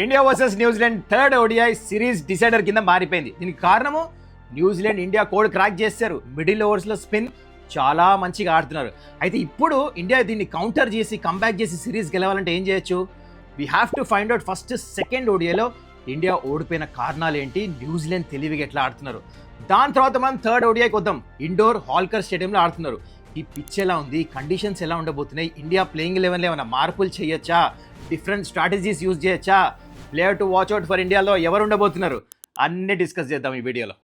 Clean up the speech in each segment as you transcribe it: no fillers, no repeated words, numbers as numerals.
India versus New Zealand third ODI series decider కింద మారిపోయింది. దీనికి కారణము న్యూజిలాండ్ ఇండియా కోడ్ క్రాక్ చేశారు. మిడిల్ ఓవర్స్లో స్పిన్ చాలా మంచిగా ఆడుతున్నారు. అయితే ఇప్పుడు ఇండియా దీన్ని కౌంటర్ చేసి కంబ్యాక్ చేసి సిరీస్ గెలవాలంటే ఏం చేయొచ్చు? We have to find out first second ఓడిఐలో ఇండియా ఓడిపోయిన కారణాలు ఏంటి, న్యూజిలాండ్ తెలివిగా ఎట్లా ఆడుతున్నారు. దాని తర్వాత మనం థర్డ్ ఓడిఐకి వద్దాం. ఇండోర్ హాల్కర్ స్టేడియంలో ఆడుతున్నారు. ఈ పిచ్ ఎలా ఉంది, కండిషన్స్ ఎలా ఉండబోతున్నాయి, ఇండియా ప్లేయింగ్ 11లో ఏమైనా మార్పులు చేయొచ్చా, డిఫరెంట్ స్ట్రాటజీస్ యూజ్ చేయొచ్చా, player to watch out for ఇండియాలో ఎవరు ఉండబోతున్నారు అన్నీ డిస్కస్ చేద్దాం ఈ వీడియోలో.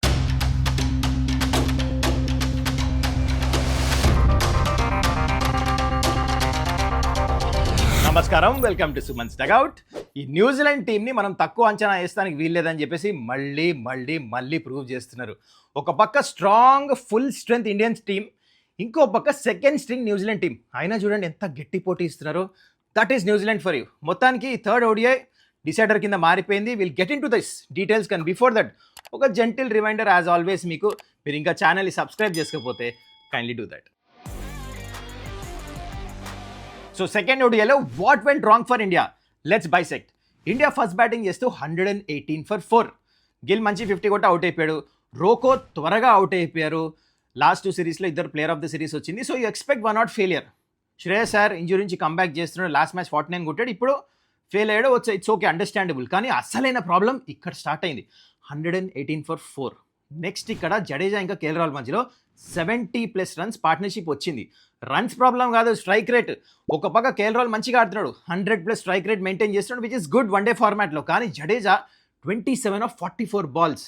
నమస్కారం, వెల్కమ్ టు సుమన్స్ డగౌట్. ఈ న్యూజిలాండ్ టీంని మనం తక్కువ అంచనా వేస్తానికి వీల్లేదని చెప్పేసి మళ్ళీ ప్రూవ్ చేస్తున్నారు. ఒక పక్క strong full strength Indians team, ఇంకో పక్క సెకండ్ స్ట్రింగ్ న్యూజిలాండ్ టీం. అయినా చూడండి ఎంత గట్టి పోటీ ఇస్తున్నారు. That is New Zealand for you. మొత్తానికి థర్డ్ ఓడిఐ డిసైడర్ కింద మారిపోయింది. Will get in to this details. కానీ బిఫోర్ దట్ ఒక జెంటిల్ రిమైండర్ యాజ్ ఆల్వేస్, మీరు ఇంకా ఛానల్ని సబ్స్క్రైబ్ చేసుకోకపోతే kindly do that. So second ఓడిఐలో what went wrong for India, let's bisect. India first batting చేస్తూ 118 for 4. Gill మంచి 50 కొట్టి అవుట్ అయిపోయాడు. రోకో త్వరగా అవుట్ అయిపోయారు. లాస్ట్ 2 సిరీస్లో ఇద్దరు ప్లేయర్ ఆఫ్ ద సిరీస్ వచ్చింది. So you expect 1-0 failure. Shreyas sir injury నుంచి కంబ్యాక్ చేస్తున్నాడు. లాస్ట్ మ్యాచ్ 49 కొట్టాడు, ఇప్పుడు ఫెయిల్ అయ్యాడు. It's okay, understandable. కానీ అసలైన ప్రాబ్లం ఇక్కడ స్టార్ట్ అయింది. 118 for 4. నెక్స్ట్ ఇక్కడ జడేజా ఇంకా కేఎల్ రాహుల్ మధ్యలో 70+ రన్స్ పార్ట్నర్షిప్ వచ్చింది. రన్స్ ప్రాబ్లం కాదు, స్ట్రైక్ రేట్. ఒక పక్క కేఎల్ రాహుల్ మంచిగా ఆడుతున్నాడు, 100+ స్ట్రైక్ రేట్ మెయింటైన్ చేస్తున్నాడు, which is good one day ఫార్మాట్లో. కానీ జడేజా 27 of 44 balls.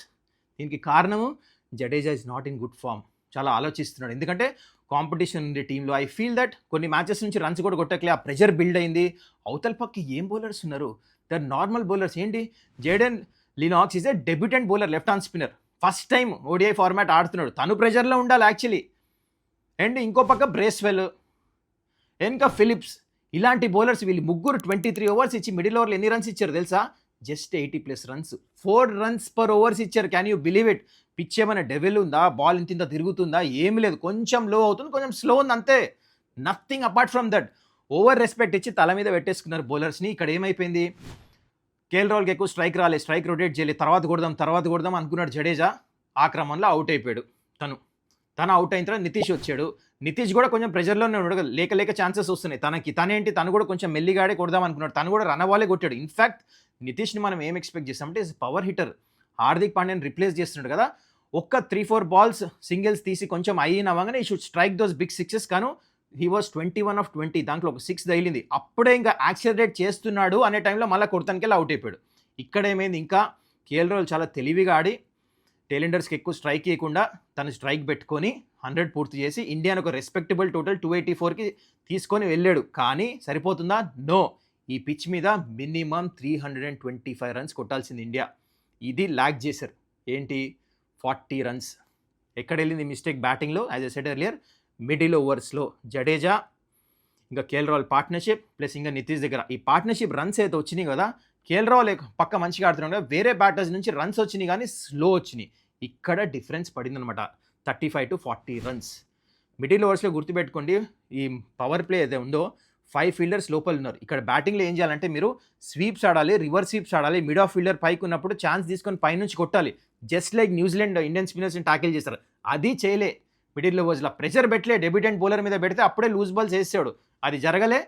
దీనికి కారణము Jadeja is not in good form. చాలా ఆలోచిస్తున్నాడు, ఎందుకంటే కాంపిటీషన్ ఉంది టీంలో. ఐ ఫీల్ దట్ కొన్ని మ్యాచెస్ నుంచి రన్స్ కూడా కొట్టకలే, ఆ ప్రెషర్ బిల్డ్ అయింది. అవతల పక్క ఏం బౌలర్స్ ఉన్నారు, దర్ నార్మల్ బౌలర్స్. ఏంటి, Jayden Lennox is a debutant bowler, left hand spinner, first time ODI format ఆడుతున్నాడు. తను ప్రెషర్లో ఉండాలి యాక్చువల్లీ. అండ్ ఇంకో పక్క బ్రేస్వెల్, ఇంకా ఫిలిప్స్, ఇలాంటి బౌలర్స్. వీళ్ళు ముగ్గురు 23 overs ఇచ్చి మిడిల్ ఓవర్లో ఎన్ని రన్స్ ఇచ్చారు తెలుసా? Just 80+ runs, 4 runs per overs ఇచ్చారు. Can you believe it? Pitch ఏమైనా డెవెల్ ఉందా, బాల్ ఇంత తిరుగుతుందా? ఏమి లేదు, కొంచెం లో అవుతుంది, కొంచెం స్లో ఉంది అంతే. Nothing apart from that. Over respect ఇచ్చి తల మీద పెట్టేసుకున్నారు బౌలర్స్ని. ఇక్కడ ఏమైపోయింది, కేఎల్ రాహుల్కి ఎక్కువ స్ట్రైక్ రాలేదు, స్ట్రైక్ రొటేట్ చేయలేదు. తర్వాత కొడదాం అనుకున్నాడు జడేజా. ఆ క్రమంలో అవుట్ అయిపోయాడు. తను అవుట్ అయిన తర్వాత నితీష్ వచ్చాడు. నితీష్ కూడా కొంచెం ప్రెషర్లోనే ఉన్నాడు, లేక ఛాన్సెస్ వస్తున్నాయి తనకి. తను కూడా కొంచెం మెల్లిగాడే కొడదాం అనుకున్నాడు. తను కూడా రన్ అవ్వాలే కొట్టాడు. ఇన్ఫ్యాక్ట్ నితీష్ని మనం ఏం ఎక్స్పెక్ట్ చేస్తామంటే పవర్ హిట్టర్. హార్దిక్ పాండ్యాని రిప్లేస్ చేస్తున్నాడు కదా. ఒక్క 3-4 balls సింగిల్స్ తీసి కొంచెం అవ్వగానే ఈ should strike those big sixes. కాను హీ వాస్ 21 of 20, దాంట్లో ఒక 6 తగిలింది. అప్పుడే ఇంకా యాక్సిలరేట్ చేస్తున్నాడు అనే టైంలో మళ్ళీ కొడతానికెళ్ళి అవుట్ అయిపోయాడు. ఇక్కడ ఏమైంది, ఇంకా కేఎల్ రాహుల్ చాలా తెలివిగా ఆడి టైలెండర్స్కి ఎక్కువ స్ట్రైక్ ఇవ్వకుండా తను స్ట్రైక్ పెట్టుకొని 100 పూర్తి చేసి ఇండియాను ఒక రెస్పెక్టబుల్ టోటల్ 284కి తీసుకొని వెళ్ళాడు. కానీ సరిపోతుందా? నో. ఈ పిచ్ మీద మినిమం 325 runs కొట్టాల్సింది ఇండియా. ఇది ల్యాక్ చేశారు. ఏంటి, 40 runs. ఎక్కడ వెళ్ళింది మిస్టేక్ బ్యాటింగ్లో? As a said earlier, middle ఓవర్స్లో జడేజా ఇంకా కేఎల్ రాహుల్ పార్ట్నర్షిప్ ప్లస్ ఇంకా నితీష్ దగ్గర ఈ పార్ట్నర్షిప్ రన్స్ అయితే వచ్చినాయి కదా. కేఎల్ రాహుల్ పక్క మంచిగా ఆడుతున్నాడు కదా, వేరే బ్యాటర్స్ నుంచి రన్స్ వచ్చినాయి కానీ స్లో వచ్చినాయి. ఇక్కడ డిఫరెన్స్ పడిందనమాట, 35 to 40 runs. మిడిల్ ఓవర్స్లో గుర్తుపెట్టుకోండి, ఈ పవర్ ప్లే ఏదైతే ఉందో 5 fielders లోపల ఉన్నారు. ఇక్కడ బ్యాటింగ్లో ఏం చేయాలంటే మీరు స్వీప్స్ ఆడాలి, రివర్స్ స్వీప్స్ ఆడాలి. మిడ్ ఆఫ్ ఫీల్డర్ పైకి ఉన్నప్పుడు ఛాన్స్ తీసుకొని పైనుంచి కొట్టాలి. Just like New Zealand Indian స్పిన్నర్స్ని tackle చేస్తారు. అది చేయలే మిడిల్ ఓవర్స్లో. ప్రెషర్ పెట్టలే, డెబ్యూటెంట్ బౌలర్ మీద పెడితే అప్పుడే లూజ్ బాల్స్ వేసాడు. అది జరగలే,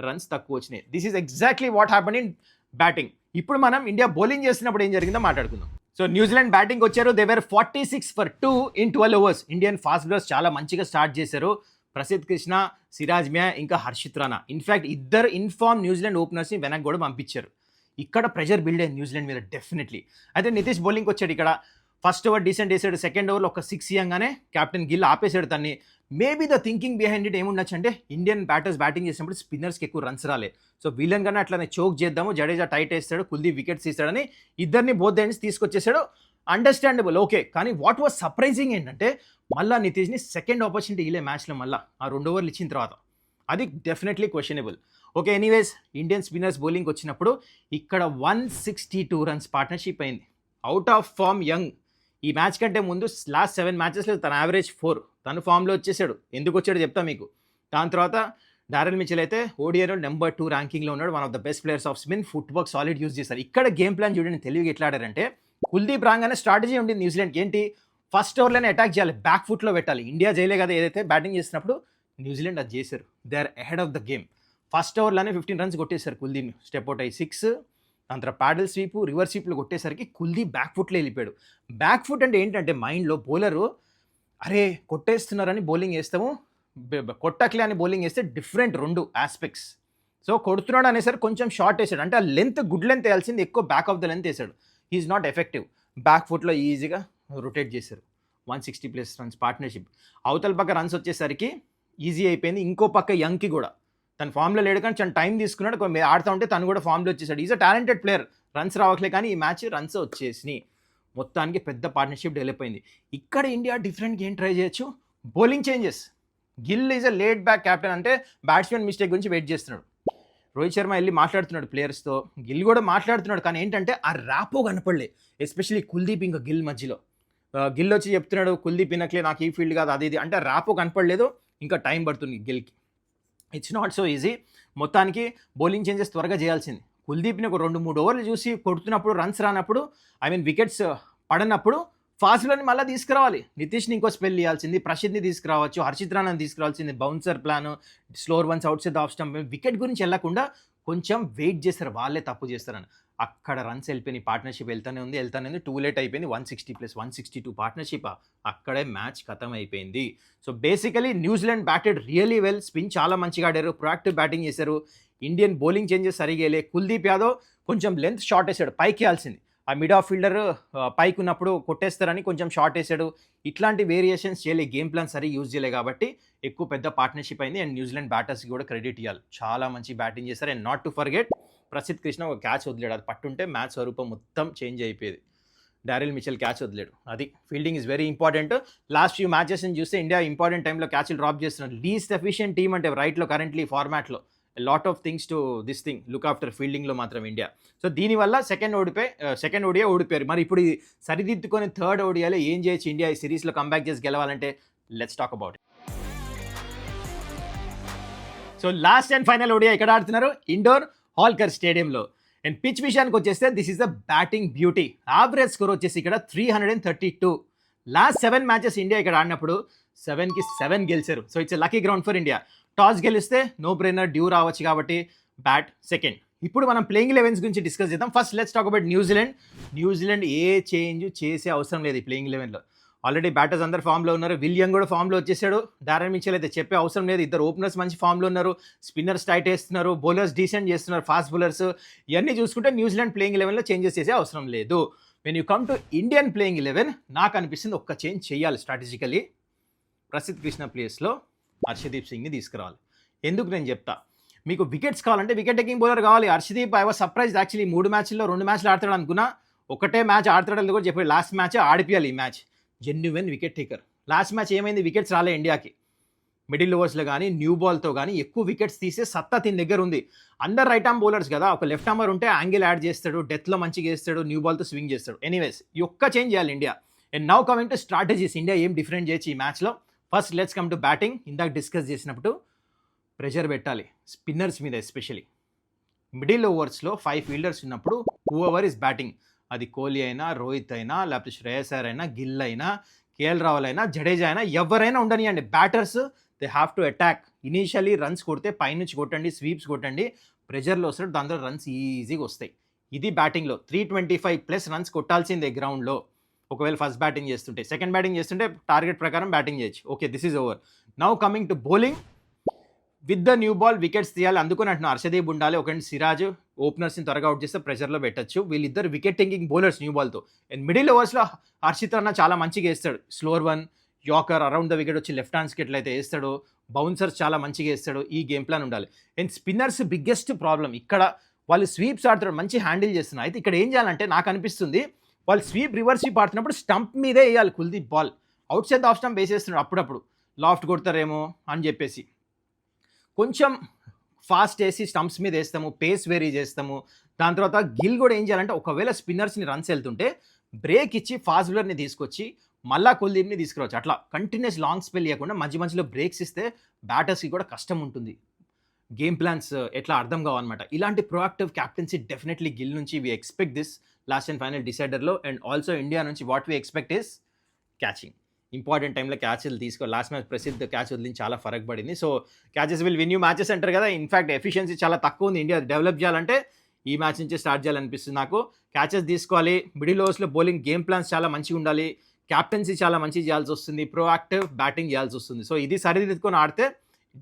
రన్స్ తక్కువ వచ్చినాయి. This is exactly what happen in batting. ఇప్పుడు మనం ఇండియా బౌలింగ్ చేసినప్పుడు ఏం జరిగిందో మాట్లాడుకుందాం. సో న్యూజిలాండ్ బ్యాటింగ్ వచ్చారు. They were 46 for 2 in 12 overs. Indian fast bowlers చాలా మంచిగా స్టార్ట్ చేశారు. ప్రసిద్ధ్ కృష్ణ, సిరాజ్ మియా ఇంకా హర్షిత్ రాణా. ఇన్ఫ్యాక్ట్ ఇద్దరు ఇన్ఫార్మ్ న్యూజిలాండ్ ఓపెనర్స్ని వెనక్కి కూడా పంపించారు. ఇక్కడ ప్రెషర్ బిల్డ్ అయ్యింది న్యూజిలాండ్ మీద డెఫినెట్లీ. అయితే నితీష్ బౌలింగ్కి వచ్చాడు. ఇక్కడ ఫస్ట్ ఓవర్ డీసెంట్ వేసాడు, సెకండ్ ఓవర్లో ఒక 6 ఇయ్యంగానే కెప్టెన్ గిల్ ఆపేశాడు తన్ని. Maybe the thinking behind it ఏముండొచ్చు అంటే, ఇండియన్ బ్యాటర్స్ బ్యాటింగ్ చేసినప్పుడు స్పిన్నర్స్కి ఎక్కువ రన్స్ రాలే, సో వీళ్ళని కన్నా అట్లనే చోక్ చేద్దాము, జడేజా టైట్ వేస్తాడు, కుల్దీప్ వికెట్స్ తీస్తాడని ఇద్దరిని బోత్ ఎండ్స్ తీసుకొచ్చేసాడు. Understandable, okay. కానీ వాట్ వాజ్ సర్ప్రైజింగ్ ఏంటంటే, మళ్ళీ నితీష్ని సెకండ్ ఆపర్చునిటీ ఇలే మ్యాచ్లో మళ్ళీ ఆ 2 overs ఇచ్చిన తర్వాత. అది definitely questionable. Okay, anyways Indian spinners bowling వచ్చినప్పుడు ఇక్కడ 162 runs పార్ట్నర్షిప్ అయింది. Out of form young. ఈ మ్యాచ్ కంటే ముందు లాస్ట్ 7 matchesలో తన యావరేజ్ 4. తను ఫామ్లో వచ్చేసాడు. ఎందుకు వచ్చాడో చెప్తా మీకు. దాని తర్వాత డారెల్ మిచెల్ అయితే ఓడిఐలో నెంబర్ 2 ర్యాంకింగ్లో ఉన్నాడు. One of the best players of spin. Foot work solid use చేశారు. ఇక్కడ గేమ్ ప్లాన్ చూడండి తెలివిగా ఎట్లా ఆడారంటే కుల్దీప్ రాగానే స్ట్రాటజీ ఉండింది న్యూజిలాండ్కి. ఏంటి ఫస్ట్ ఓవర్లోనే అటాక్ చేయాలి, బ్యాక్ ఫుట్లో పెట్టాలి. ఇండియా చేయలే కదా ఏదైతే బ్యాటింగ్ చేసినప్పుడు న్యూజిలాండ్ అది చేశారు. They are ahead of the game. First ఓవర్లోనే 15 రన్స్ కొట్టేశారు కుల్దీప్. స్టెప్ అవుట్ అయ్యి 6, దాని తర్వాత ప్యాడల్ స్వీప్, రివర్స్ స్వీప్లు కొట్టేసరికి కుల్దీప్ బ్యాక్ ఫుట్లో వెళ్ళిపోయాడు. బ్యాక్ ఫుట్ అంటే ఏంటంటే మైండ్లో బౌలరు అరే కొట్టేస్తున్నారని బౌలింగ్ వేస్తాము, కొట్టక్లే అని బౌలింగ్ వేస్తే డిఫరెంట్ 2 ఆస్పెక్ట్స్. సో కొడుతున్నాడు అనేసరికి కొంచెం షార్ట్ వేసాడు, అంటే ఆ లెంత్ గుడ్ లెంత్ వేయాల్సింది ఎక్కువ బ్యాక్ ఆఫ్ ద లెంత్ వేసాడు. Is not effective. బ్యాక్ ఫుట్లో ఈజీగా రొటేట్ చేశారు. 160+ రన్స్ పార్ట్నర్షిప్. అవతల పక్క రన్స్ వచ్చేసరికి ఈజీ అయిపోయింది. ఇంకో పక్క యంగ్కి కూడా తన ఫామ్లో లేడు కానీ చాలా టైం తీసుకున్నాడు. ఆడుతూ ఉంటే తను కూడా ఫామ్లో వచ్చేసాడు. Is a talented player. Runs రావట్లే కానీ ఈ మ్యాచ్ రన్స్ వచ్చేసినాయి. మొత్తానికి పెద్ద పార్ట్నర్షిప్ డెవలప్ అయింది. ఇక్కడ ఇండియా డిఫరెంట్ గేమ్ ట్రై చేయొచ్చు. Bowling changes. Gill is a late back captain, అంటే బ్యాట్స్మెన్ మిస్టేక్ గురించి వెయిట్ చేస్తున్నాడు. రోహిత్ శర్మ వెళ్ళి మాట్లాడుతున్నాడు ప్లేయర్స్తో, గిల్ కూడా మాట్లాడుతున్నాడు. కానీ ఏంటంటే ఆ ర్యాపో కనపడలే, ఎస్పెషల్లీ కుల్దీప్ ఇంకా గిల్ మధ్యలో. గిల్ వచ్చి చెప్తున్నాడు కుల్దీప్ వినట్లే, నాకు ఈ ఫీల్డ్ కాదు అది ఇది అంటే ర్యాపో కనపడలేదు. ఇంకా టైం పడుతుంది గిల్కి. It's not so easy. మొత్తానికి బౌలింగ్ చేంజెస్ త్వరగా చేయాల్సింది. కుల్దీప్ని ఒక 2-3 ఓవర్లు చూసి కొడుతున్నప్పుడు రన్స్ రానప్పుడు, వికెట్స్ పడనప్పుడు ఫాస్ట్లోని మళ్ళీ తీసుకురావాలి. నితీష్ని ఇంకో స్పెల్ ఇవ్వాల్సింది, ప్రసిద్ధిని తీసుకురావచ్చు, హర్షిత్ రాణాని తీసుకురావాల్సింది. Bouncer plan, slower ones outside off stump, wicket గురించి వెళ్ళకుండా కొంచెం వెయిట్ చేస్తారు, వాళ్ళే తప్పు చేస్తారని. అక్కడ రన్స్ వెళ్ళిపోయినాయి. పార్ట్నర్షిప్ వెళ్తానే ఉంది. టూ లేట్ అయిపోయింది. 160+ 162 పార్ట్నర్షిప్. అక్కడే మ్యాచ్ ఖతం అయిపోయింది. So basically New Zealand batted really well. Spin చాలా మంచిగా ఆడారు, ప్రొయాక్టివ్ బ్యాటింగ్ చేశారు. Indian bowling changes సరిగేలే. Kuldeep Yadav కొంచెం లెంత్ షార్ట్ వేసాడు, పైకి వేయాల్సింది. ఆ మిడ్ ఆఫ్ ఫీల్డర్ పైకి ఉన్నప్పుడు కొట్టేస్తారని కొంచెం షార్ట్ వేసాడు. ఇట్లాంటి వేరియేషన్స్ చేయలే, గేమ్ ప్లాన్ సరిగ్గా యూజ్ చేయలే కాబట్టి ఎక్కువ పెద్ద పార్ట్నర్షిప్ అయింది. అండ్ న్యూజిలాండ్ బ్యాటర్స్కి కూడా క్రెడిట్ ఇవ్వాలి, చాలా మంచి బ్యాటింగ్ చేశారు. And not to forget Prasidh Krishna ఒక క్యాచ్ వదిలేడు, అది పట్టుంటే మ్యాచ్ స్వరూపం మొత్తం చేంజ్ అయిపోయేది. డారెల్ మిచెల్ క్యాచ్ వదిలేడు. అది fielding is very important. Last few మ్యాచెస్ని చూస్తే ఇండియా ఇంపార్టెంట్ టైంలో క్యాచ్లు డ్రాప్ చేస్తున్నారు. లీస్ట్ ఎఫిషియెంట్ టీమ్ అంటే రైట్లో కరెంట్లీ ఫార్మాట్లో. Lot of things to this thing look after ఫీల్డింగ్లో మాత్రం ఇండియా. సో దీనివల్ల సెకండ్ ఓడియా ఓడిపోయారు. మరి ఇప్పుడు సరిదిద్దుకొని థర్డ్ ఓడియాలో ఏం చేయొచ్చు ఇండియా ఈ సిరీస్లో కంబ్యాక్ చేసి గెలవాలంటే? Let's talk about it. So last and final Odia ఇక్కడ ఆడుతున్నారు ఇండోర్ హాల్కర్ స్టేడియంలో. అండ్ పిచ్ విషయానికి వచ్చేస్తే this is the batting beauty. Average score వచ్చేసి ఇక్కడ 332. లాస్ట్ 7 మ్యాచెస్ ఇండియా ఇక్కడ ఆడినప్పుడు 7కి 7 గెలిచారు. So it's lucky ground for India. Toss గెలిస్తే నో బ్రెయినర్, డ్యూ రావచ్చు కాబట్టి బ్యాట్ సెకండ్. ఇప్పుడు మనం ప్లేయింగ్ 11s గురించి డిస్కస్ చేద్దాం. First let's talk about New Zealand A change చేసే అవసరం లేదు ఈ ప్లేయింగ్ 11లో. ఆల్రెడీ బ్యాటర్స్ అందరు ఫామ్లో ఉన్నారు. విలియం కూడా ఫామ్లో వచ్చేసాడు. డారెల్ మిచెల్ అయితే చెప్పే అవసరం లేదు. ఇద్దరు ఓపెనర్స్ మంచి ఫామ్లో ఉన్నారు. స్పిన్నర్స్ టైట్ వేస్తున్నారు, బౌలర్స్ డీసెంట్ చేస్తున్నారు, ఫాస్ట్ బౌలర్స్. ఇవన్నీ చూసుకుంటే న్యూజిలాండ్ ప్లేయింగ్ 11లో చేంజెస్ చేసే అవసరం లేదు. When you come to Indian playing 11, నాకు అనిపిస్తుంది ఒక్క చేంజ్ చేయాలి స్ట్రాటజికలీ. ప్రసిద్ధ్ కృష్ణ ప్లేస్లో హర్షదీప్ సింగ్ని తీసుకురావాలి. ఎందుకు నేను చెప్తా. మీకు వికెట్స్ కావాలంటే వికెట్ టేకింగ్ బౌలర్ కావాలి. Harshdeep I was surprise actually. 3 మ్యాచ్ల్లో 2 మ్యాచ్లు ఆడతాడు అనుకున్నా, ఒకటే మ్యాచ్ ఆడతాడని కూడా చెప్పాడు. లాస్ట్ మ్యాచ్ ఆడిపియాలి. ఈ match genuine wicket taker. Last match ఏమైంది, వికెట్స్ రాలే ఇండియాకి. మిడిల్ ఓవర్స్లో కానీ న్యూ బాల్తో కానీ ఎక్కువ వికెట్స్ తీసే సత్తా తిన దగ్గర ఉంది. అందరు రైట్ ఆర్మ్ బౌలర్స్ కదా, ఒక లెఫ్ట్ ఆర్మర్ ఉంటే యాంగిల్ యాడ్ చేస్తాడు, డెత్లో మంచిగా వేస్తాడు, న్యూ బాల్తో స్వింగ్ చేస్తాడు. ఎనీవేస్ ఈ ఒక్క చేంజ్ చేయాలి India. And now coming to strategies, India ఏం డిఫరెంట్ చేయొచ్చు ఈ మ్యాచ్లో. First let's come to batting. ఇందాక డిస్కస్ చేసినప్పుడు ప్రెషర్ పెట్టాలి స్పిన్నర్స్ మీద. ఎస్పెషలీ మిడిల్ ఓవర్స్లో 5 ఫీల్డర్స్ ఉన్నప్పుడు హూఎవర్ ఇస్ బ్యాటింగ్, అది కోహ్లీ అయినా, రోహిత్ అయినా, లేకపోతే శ్రేయస్ అయ్యర్ అయినా, గిల్ అయినా, కేఎల్ రాహుల్ అయినా, జడేజా అయినా, ఎవరైనా ఉండనియండి, batters they have to attack. Initially runs కొడితే పైనుంచి కొట్టండి, స్వీప్స్ కొట్టండి, ప్రెషర్లో వస్తాడు, దాంట్లో రన్స్ ఈజీగా వస్తాయి. ఇది బ్యాటింగ్లో 325+ రన్స్ కొట్టాల్సిందే గ్రౌండ్లో. ఒకవేళ ఫస్ట్ బ్యాటింగ్ చేస్తుంటే, సెకండ్ బ్యాటింగ్ చేస్తుంటే టార్గెట్ ప్రకారం బ్యాటింగ్ చేయొచ్చు. Okay, this is over. Now coming to bowling. With the new ball wickets తీయాలి. అందుకని అంటున్నా హర్షదీప్ ఉండాలి. ఒకటి సిరాజ్ ఓపెనర్స్ని త్వరగా అవుట్ చేస్తే ప్రెషర్లో పెట్టచ్చు. వీళ్ళిద్దరు వికెట్ టేకింగ్ బౌలర్స్ న్యూ బాల్తో. అండ్ మిడిల్ ఓవర్స్లో హర్షిత్ రాణా చాలా మంచిగా వేస్తాడు. Slower one, yorker, around the wicket వచ్చి లెఫ్ట్ హ్యాండ్స్కి ఎట్లయితే వేస్తాడు, బౌన్సర్స్ చాలా మంచిగా వేస్తాడు. ఈ గేమ్ ప్లాన్ ఉండాలి. అండ్ స్పిన్నర్స్ బిగ్గెస్ట్ ప్రాబ్లం ఇక్కడ, వాళ్ళు స్వీప్స్ ఆడుతారు, మంచి హ్యాండిల్ చేస్తున్నారు. అయితే ఇక్కడ ఏం చేయాలంటే నాకు అనిపిస్తుంది, వాళ్ళు స్వీప్ రివర్స్ స్వీప్ ఆడుతున్నప్పుడు స్టంప్ మీదే వేయాలి Kuldeep ball. Outside off stump వేసేస్తున్నాడు, అప్పుడప్పుడు లాఫ్ట్ కొడతారేమో అని చెప్పేసి కొంచెం ఫాస్ట్ వేసి స్టంప్స్ మీద వేస్తాము, పేస్ వేరీ చేస్తాము. దాని తర్వాత గిల్ కూడా ఏం చేయాలంటే, ఒకవేళ స్పిన్నర్స్ని రన్స్ వెళ్తుంటే బ్రేక్ ఇచ్చి ఫాస్ట్ బౌలర్ని తీసుకొచ్చి మళ్ళా కుల్దీప్ని తీసుకురావచ్చు. అట్లా కంటిన్యూస్ లాంగ్ స్పెల్ ఇవ్వకుండా మధ్య మధ్యలో బ్రేక్స్ ఇస్తే బ్యాటర్స్కి కూడా కష్టం ఉంటుంది. గేమ్ ప్లాన్స్ ఎట్లా అర్థం కావన్నమాట. ఇలాంటి ప్రొయాక్టివ్ క్యాప్టెన్సీ డెఫినెట్లీ గిల్ నుంచి we expect this last and final డిసైడర్లో. అండ్ ఆల్సో ఇండియా నుంచి what we expect is catching. Important టైంలో క్యాచ్లు లాస్ట్ మ్యాచ్ ప్రసిద్ధ క్యాచ్ వదిలించి చాలా ఫరక్ పడింది. So catches will win you matches అంటారు కదా. ఇన్ఫాక్ట్ ఎఫిషియన్సీ చాలా తక్కువ ఉంది. ఇండియా డెవలప్ చేయాలంటే ఈ మ్యాచ్ నుంచే స్టార్ట్ చేయాలనిపిస్తుంది నాకు. క్యాచెస్ తీసుకోవాలి, మిడిల్ ఓవర్స్లో బౌలింగ్ గేమ్ ప్లాన్స్ చాలా మంచిగా ఉండాలి, క్యాప్టెన్సీ చాలా మంచిగా చేయాల్సి వస్తుంది, ప్రోయాక్టివ్ బ్యాటింగ్ చేయాల్సి వస్తుంది. సో ఇది సరిదిద్దుకొని ఆడితే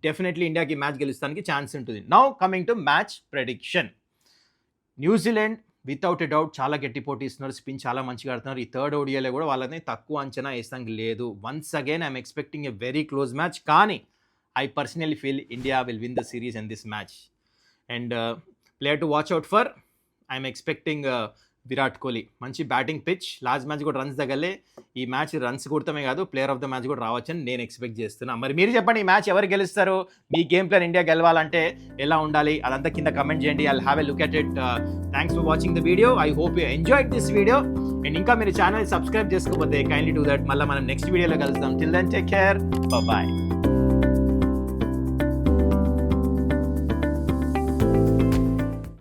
డెఫినెట్లీ ఇండియాకి మ్యాచ్ గెలుస్తానికి ఛాన్స్ ఉంటుంది. Now coming to match prediction. New Zealand without a doubt చాలా గట్టి పోటీ ఇస్తున్నారు, స్పిన్ చాలా మంచిగా ఆడుతున్నారు. ఈ థర్డ్ ఓడియాలో కూడా వాళ్ళని తక్కువ అంచనా వేస్తానికి లేదు. Once again I'm expecting a very close match, కానీ I personally feel India will win the series in this match. And player to watch out for, I'm expecting Virat Kohli. మంచి బ్యాటింగ్ పిచ్, లాస్ట్ మ్యాచ్ కూడా runs తగలే, ఈ match runs కొడతామే కాదు player of the match కూడా రావచ్చని నేను expect చేస్తున్నా. మరి మీరు చెప్పండి, ఈ మ్యాచ్ ఎవరు గెలుస్తారు? మీ గేమ్ ప్లాన్ ఇండియా గెలవాలంటే ఎలా ఉండాలి అదంతా కింద కమెంట్ చేయండి. I'll have a look at it. Thanks for watching the video. I hope you enjoyed this video. And ఇంకా మీరు ఛానల్ సబ్స్క్రైబ్ చేసుకోకపోతే కైండ్లీ డూ దట్. మళ్ళీ మనం నెక్స్ట్ వీడియోలో కలుద్దాం. Till then take care, bye.